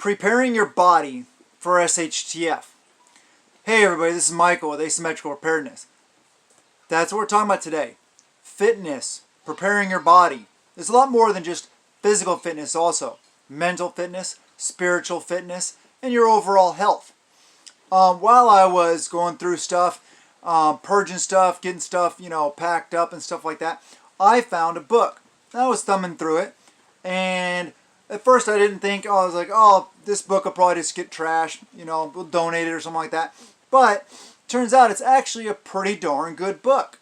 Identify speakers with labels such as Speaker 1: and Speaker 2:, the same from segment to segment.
Speaker 1: Preparing your body for SHTF. Hey everybody, this is Michael with Asymmetrical Preparedness. That's what we're talking about today. Fitness, preparing your body. There's a lot more than just physical fitness also. Mental fitness, spiritual fitness, and your overall health. While I was going through stuff, purging stuff, getting stuff, packed up and stuff like that, I found a book. I was thumbing through it, and at first I didn't think, I was like, oh, this book will probably just get trashed, we'll donate it or something like that. But turns out it's actually a pretty darn good book.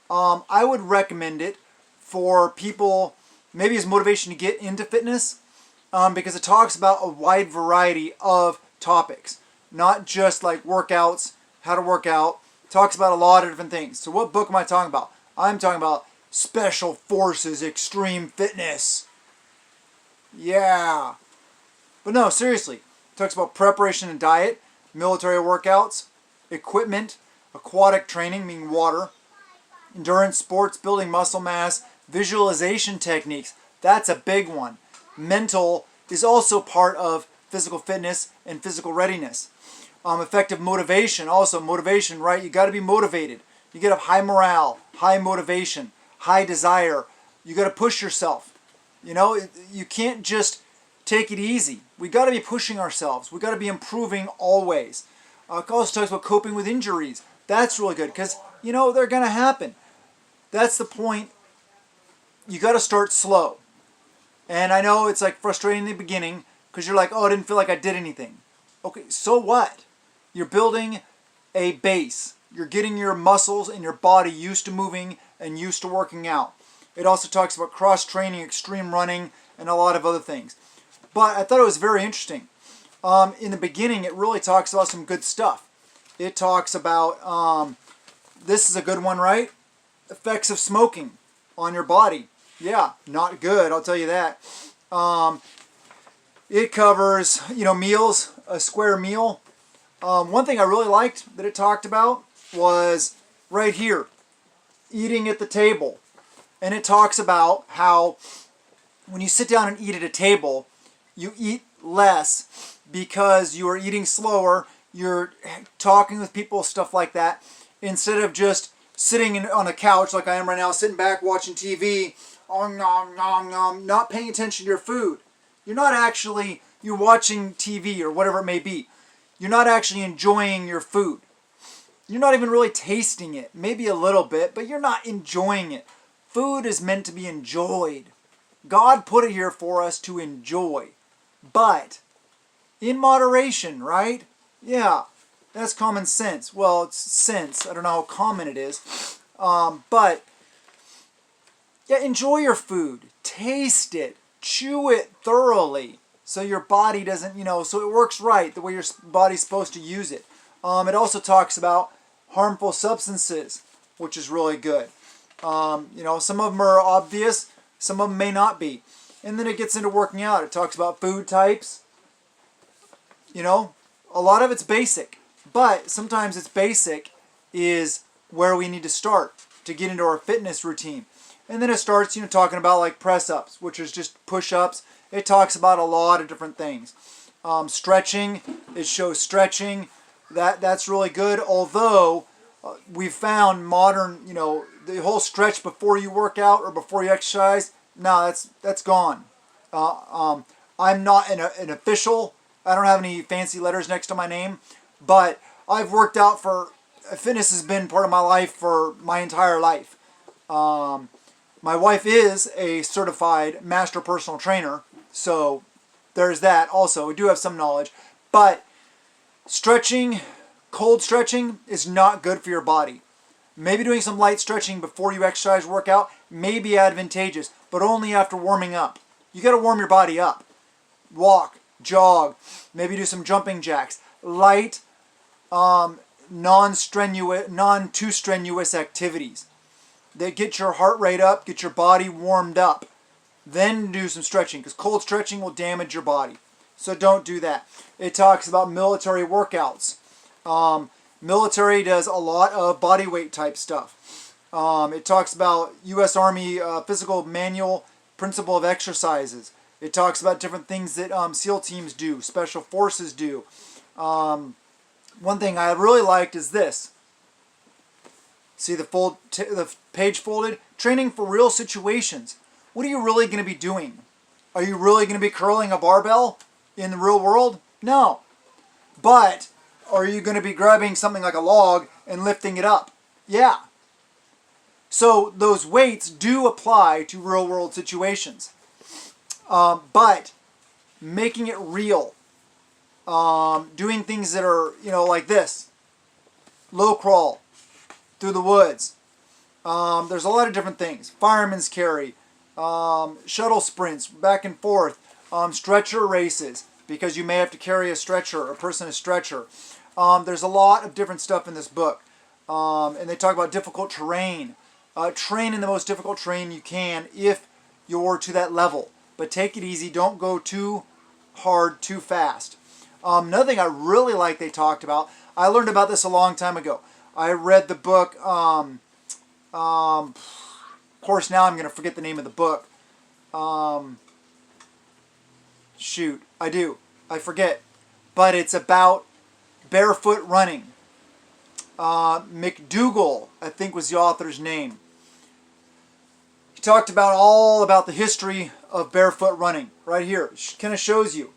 Speaker 1: I would recommend it for people, maybe as motivation to get into fitness, because it talks about a wide variety of topics. Not just like workouts, how to work out. It talks about a lot of different things. So what book am I talking about? I'm talking about Special Forces Extreme Fitness. Yeah. But no, seriously. It talks about preparation and diet, military workouts, equipment, aquatic training, meaning water, endurance sports, building muscle mass, visualization techniques. That's a big one. Mental is also part of physical fitness and physical readiness. Effective motivation, also motivation, right? You got to be motivated. You got to have high morale, high motivation, high desire. You got to push yourself. You can't just take it easy. We got to be pushing ourselves. We got to be improving always. It also talks about coping with injuries. That's really good because, they're going to happen. That's the point. You got to start slow. And I know it's like frustrating in the beginning because you're like, oh, I didn't feel like I did anything. Okay, so what? You're building a base. You're getting your muscles and your body used to moving and used to working out. It also talks about cross-training, extreme running, and a lot of other things. But I thought it was very interesting. In the beginning, it really talks about some good stuff. It talks about, this is a good one, right? Effects of smoking on your body. Yeah, not good, I'll tell you that. It covers, meals, a square meal. One thing I really liked that it talked about was right here, eating at the table. And it talks about how when you sit down and eat at a table, you eat less because you are eating slower, you're talking with people, stuff like that, instead of just sitting on a couch like I am right now, sitting back watching TV, not paying attention to your food. You're watching TV or whatever it may be. You're not actually enjoying your food. You're not even really tasting it. Maybe a little bit, but you're not enjoying it. Food is meant to be enjoyed. God put it here for us to enjoy. But in moderation, right? Yeah, that's common sense. Well, it's sense. I don't know how common it is. But yeah, enjoy your food. Taste it. Chew it thoroughly. So your body doesn't, so it works right the way your body's supposed to use it. It also talks about harmful substances, which is really good. Some of them are obvious, some of them may not be. And then it gets into working out. It talks about food types. A lot of it's basic. But sometimes it's basic is where we need to start to get into our fitness routine. And then it starts, talking about like press-ups, which is just push-ups. It talks about a lot of different things. Stretching, it shows stretching. That's really good. Although we've found modern, the whole stretch before you work out or before you exercise, no, that's gone. I'm not an official. I don't have any fancy letters next to my name, but I've worked out fitness has been part of my life for my entire life. My wife is a certified master personal trainer, so there's that also. We do have some knowledge. But stretching, cold stretching is not good for your body. Maybe doing some light stretching before you exercise, work out may be advantageous, but only after warming up. You got to warm your body up. Walk, jog, maybe do some jumping jacks. Light, non-too strenuous activities that get your heart rate up, get your body warmed up. Then do some stretching, because cold stretching will damage your body. So don't do that. It talks about military workouts. Military does a lot of body weight type stuff. It talks about U.S. Army physical manual principle of exercises. It talks about different things that SEAL teams do, special forces do. One thing I really liked is this. See the page folded? Training for real situations. What are you really going to be doing? Are you really going to be curling a barbell in the real world? No. But are you going to be grabbing something like a log and lifting it up? Yeah. So those weights do apply to real world situations. But making it real, doing things that are, like this, low crawl through the woods. There's a lot of different things. Fireman's carry, shuttle sprints back and forth, stretcher races, because you may have to carry a person a stretcher. There's a lot of different stuff in this book. And they talk about difficult terrain. Train in the most difficult terrain you can if you're to that level. But take it easy. Don't go too hard, too fast. Another thing I really like they talked about, I learned about this a long time ago. I read the book, of course now I'm going to forget the name of the book. Shoot, I forget. But it's about barefoot running. McDougall, I think was the author's name. He talked about all about the history of barefoot running. Right here, kind of shows you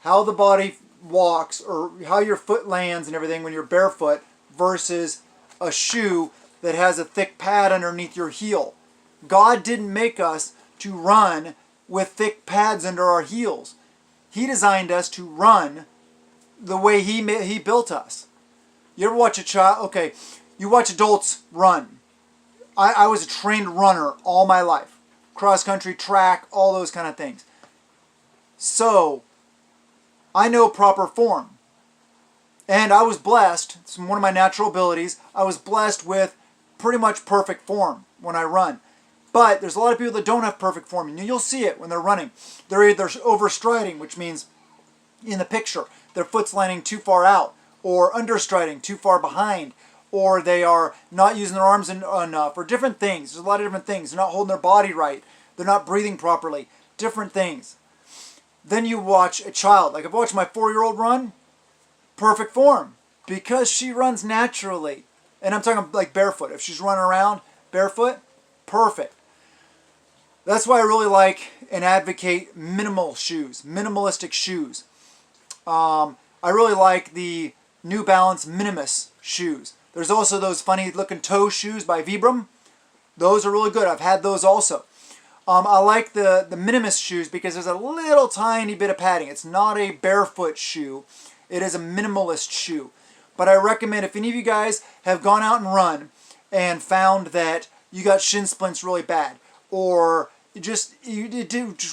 Speaker 1: how the body walks or how your foot lands and everything when you're barefoot versus a shoe that has a thick pad underneath your heel. God didn't make us to run with thick pads under our heels. He designed us to run the way He built us. You ever watch a child? Okay, you watch adults run. I was a trained runner all my life. Cross country, track, all those kind of things. So, I know proper form. And I was blessed, it's one of my natural abilities, I was blessed with pretty much perfect form when I run. But there's a lot of people that don't have perfect form. And you'll see it when they're running. They're either overstriding, which means in the picture, their foot's landing too far out, or understriding, too far behind, or they are not using their arms enough, or different things. There's a lot of different things. They're not holding their body right. They're not breathing properly. Different things. Then you watch a child. Like I've watched my 4-year-old run. Perfect form. Because she runs naturally. And I'm talking like barefoot. If she's running around barefoot, perfect. That's why I really like and advocate minimal shoes. Minimalistic shoes. I really like the New Balance Minimus shoes. There's also those funny looking toe shoes by Vibram. Those are really good. I've had those also. I like the Minimus shoes because there's a little tiny bit of padding. It's not a barefoot shoe. It is a minimalist shoe. But I recommend if any of you guys have gone out and run and found that you got shin splints really bad, or it just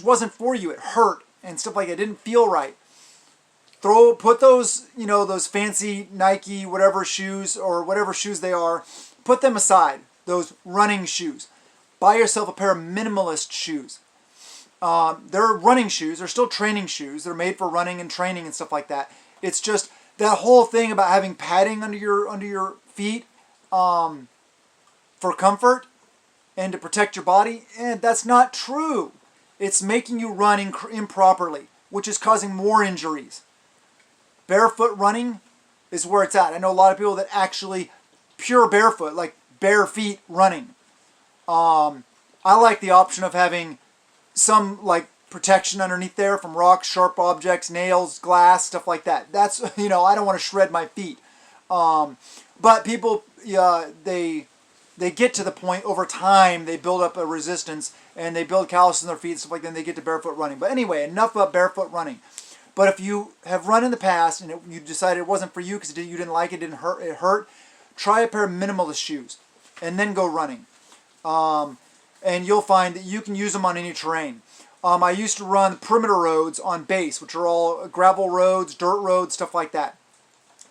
Speaker 1: wasn't for you, it hurt and stuff like that, it didn't feel right. Put those, those fancy Nike whatever shoes or whatever shoes they are, put them aside, those running shoes. Buy yourself a pair of minimalist shoes. They're running shoes, they're still training shoes, they're made for running and training and stuff like that. It's just that whole thing about having padding under your feet for comfort and to protect your body, and that's not true. It's making you run improperly, which is causing more injuries. Barefoot running is where it's at. I know a lot of people that actually pure barefoot, like bare feet running. I like the option of having some like protection underneath there from rocks, sharp objects, nails, glass, stuff like that. That's, I don't want to shred my feet. But people, they get to the point over time, they build up a resistance and they build calluses in their feet, stuff like that, and they get to barefoot running. But anyway, enough about barefoot running. But if you have run in the past and you decided it wasn't for you because you didn't like it, it hurt, try a pair of minimalist shoes and then go running. And you'll find that you can use them on any terrain. I used to run perimeter roads on base, which are all gravel roads, dirt roads, stuff like that.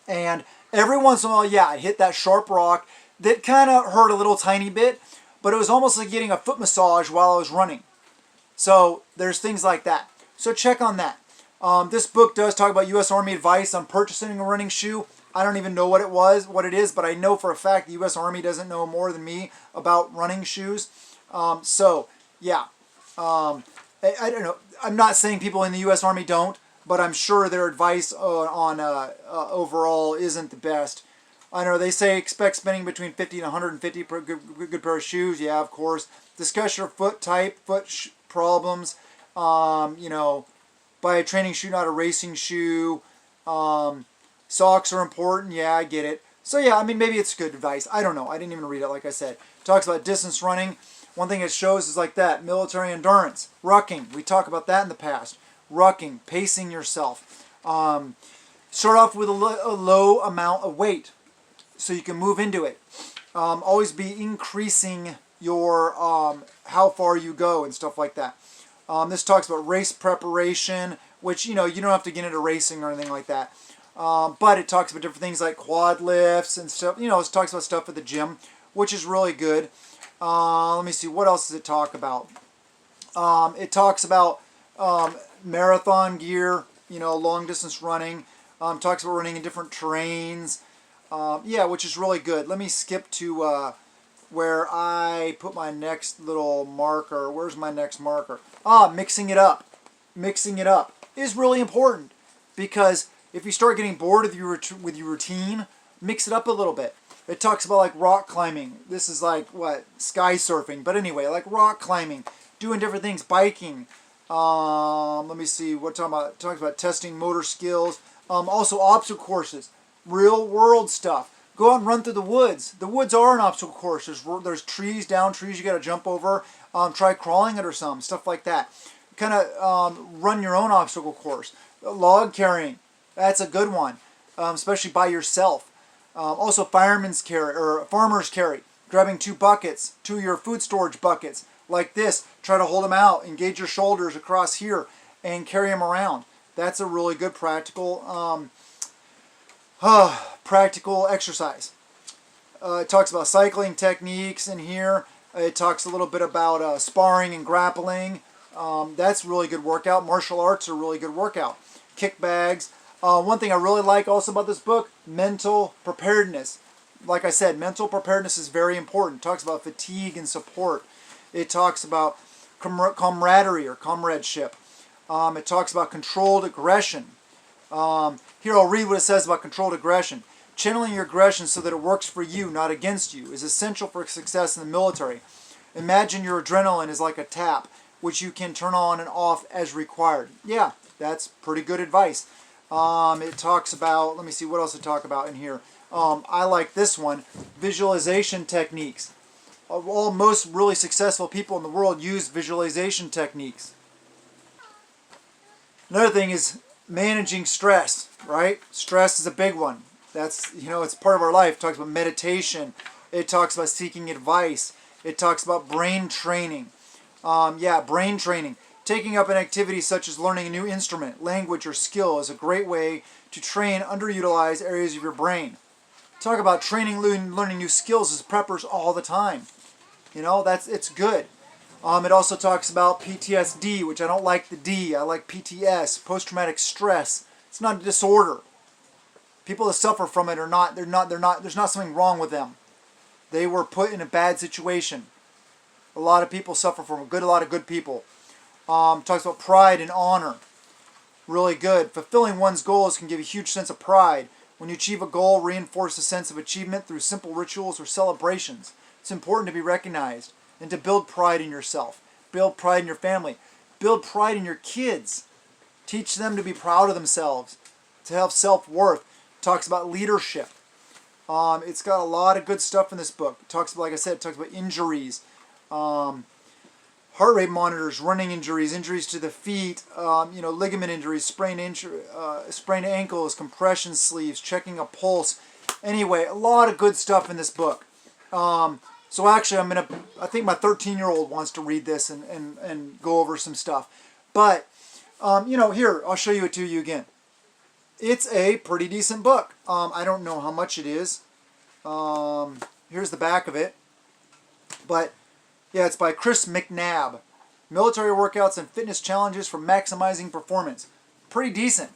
Speaker 1: And every once in a while, yeah, I'd hit that sharp rock that kind of hurt a little tiny bit, but it was almost like getting a foot massage while I was running. So there's things like that. So check on that. This book does talk about U.S. Army advice on purchasing a running shoe. I don't even know what it is, but I know for a fact the U.S. Army doesn't know more than me about running shoes. So, yeah. I don't know. I'm not saying people in the U.S. Army don't, but I'm sure their advice on overall isn't the best. I know they say expect spending between 50 and 150 per good pair of shoes. Yeah, of course. Discuss your foot type, problems. You know, buy a training shoe, not a racing shoe. Socks are important. Yeah, I get it. So yeah, I mean, maybe it's good advice. I don't know. I didn't even read it, like I said. Talks about distance running. One thing it shows is like that. Military endurance. Rucking. We talked about that in the past. Rucking. Pacing yourself. Start off with a low amount of weight so you can move into it. Always be increasing your how far you go and stuff like that. This talks about race preparation, which, you know, you don't have to get into racing or anything like that. But it talks about different things like quad lifts and stuff. You know, it talks about stuff at the gym, which is really good. Let me see, what else does it talk about? It talks about marathon gear, you know, long distance running. Talks about running in different terrains. Yeah, which is really good. Let me skip to where I put my next little marker. Where's my next marker? Mixing it up. Mixing it up is really important, because if you start getting bored with your routine, mix it up a little bit. It talks about like rock climbing. This is like what, sky surfing, but anyway, like rock climbing, doing different things, biking. Let me see what talking about. It talks about testing motor skills. Also obstacle courses, real world stuff. Go out and run through the woods. The woods are an obstacle course. There's trees, down trees you got to jump over. Try crawling it or something, stuff like that. Kind of run your own obstacle course. Log carrying, that's a good one, especially by yourself. Also fireman's carry or farmer's carry, grabbing 2 buckets, 2 of your food storage buckets like this. Try to hold them out, engage your shoulders across here, and carry them around. That's a really good practical practical exercise. It talks about cycling techniques in here. It talks a little bit about sparring and grappling. That's a really good workout. Martial arts are a really good workout. Kick bags. One thing I really like also about this book, mental preparedness. Like I said, mental preparedness is very important. It talks about fatigue and support. It talks about camaraderie or comradeship. It talks about controlled aggression. Here I'll read what it says about controlled aggression. Channeling your aggression so that it works for you, not against you, is essential for success in the military. Imagine your adrenaline is like a tap, which you can turn on and off as required. Yeah, that's pretty good advice. It talks about, let me see what else it talk about in here. I like this one, visualization techniques. Most really successful people in the world use visualization techniques. Another thing is managing stress, right? Stress is a big one. That's, you know, it's part of our life. It talks about meditation. It talks about seeking advice. It talks about brain training. Brain training. Taking up an activity such as learning a new instrument, language, or skill is a great way to train underutilized areas of your brain. Talk about training, learning new skills as preppers all the time. You know, it's good. It also talks about PTSD, which I don't like the D. I like PTS, post-traumatic stress. It's not a disorder. People that suffer from it there's not something wrong with them. They were put in a bad situation. A lot of people suffer from it. A lot of good people. Talks about pride and honor. Really good. Fulfilling one's goals can give a huge sense of pride. When you achieve a goal, reinforce a sense of achievement through simple rituals or celebrations. It's important to be recognized and to build pride in yourself. Build pride in your family. Build pride in your kids. Teach them to be proud of themselves, to have self-worth. Talks about leadership. It's got a lot of good stuff in this book. It talks about, like I said, it talks about injuries, heart rate monitors, running injuries, injuries to the feet, ligament injuries, sprained ankles, compression sleeves, checking a pulse. Anyway, a lot of good stuff in this book. So actually, I think my 13-year-old wants to read this and go over some stuff. But, here, I'll show it to you again. It's a pretty decent book. I don't know how much it is. Here's the back of it. But, yeah, it's by Chris McNabb. Military Workouts and Fitness Challenges for Maximizing Performance. Pretty decent.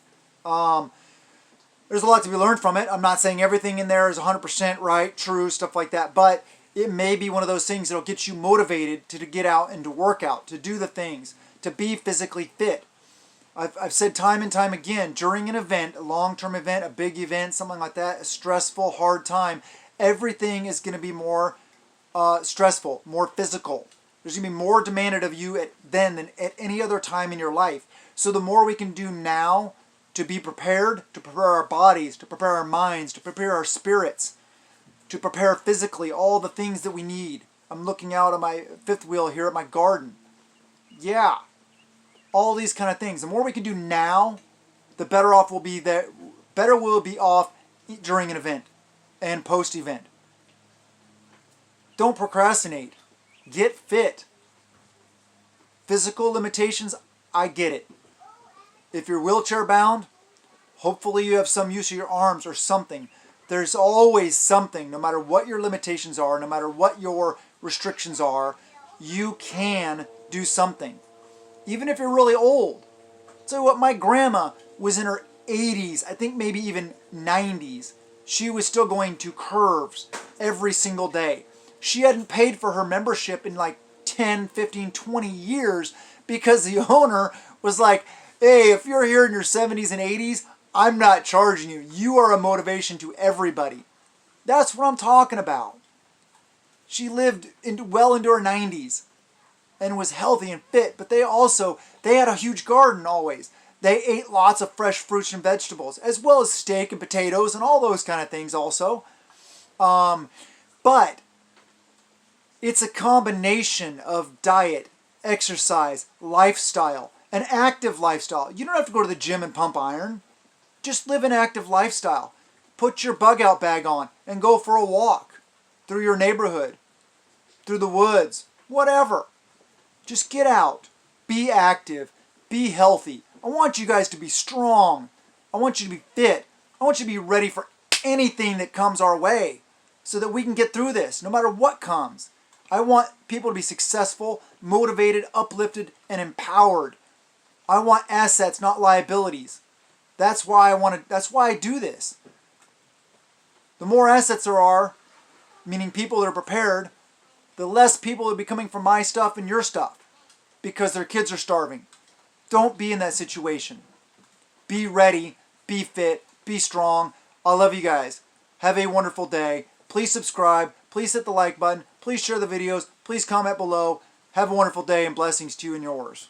Speaker 1: There's a lot to be learned from it. I'm not saying everything in there is 100% right, true, stuff like that. But it may be one of those things that'll get you motivated to get out and to work out, to do the things, to be physically fit. I've said time and time again, during an event, a long-term event, a big event, something like that, a stressful, hard time, everything is going to be more stressful, more physical. There's going to be more demanded of you then than at any other time in your life. So the more we can do now to be prepared, to prepare our bodies, to prepare our minds, to prepare our spirits, to prepare physically all the things that we need. I'm looking out on my fifth wheel here at my garden. Yeah. All these kind of things. The more we can do now, the better off we'll be there. Better we'll be off during an event and post-event. Don't procrastinate. Get fit. Physical limitations, I get it. If you're wheelchair bound, hopefully you have some use of your arms or something. There's always something, no matter what your limitations are, no matter what your restrictions are, you can do something. Even if you're really old. Tell you what, my grandma was in her 80s, I think maybe even 90s. She was still going to curves every single day. She hadn't paid for her membership in like 10, 15, 20 years because the owner was like, hey, if you're here in your 70s and 80s, I'm not charging you. You are a motivation to everybody. That's what I'm talking about. She lived well into her 90s. And was healthy and fit, but they had a huge garden always. They ate lots of fresh fruits and vegetables, as well as steak and potatoes and all those kind of things also. But it's a combination of diet, exercise, lifestyle, an active lifestyle. You don't have to go to the gym and pump iron. Just live an active lifestyle. Put your bug out bag on and go for a walk through your neighborhood, through the woods, whatever. Just get out, be active, be healthy. I want you guys to be strong. I want you to be fit. I want you to be ready for anything that comes our way so that we can get through this, no matter what comes. I want people to be successful, motivated, uplifted, and empowered. I want assets, not liabilities. That's why I do this. The more assets there are, meaning people that are prepared, the less people will be coming for my stuff and your stuff because their kids are starving. Don't be in that situation. Be ready, be fit, be strong. I love you guys. Have a wonderful day. Please subscribe. Please hit the like button. Please share the videos. Please comment below. Have a wonderful day and blessings to you and yours.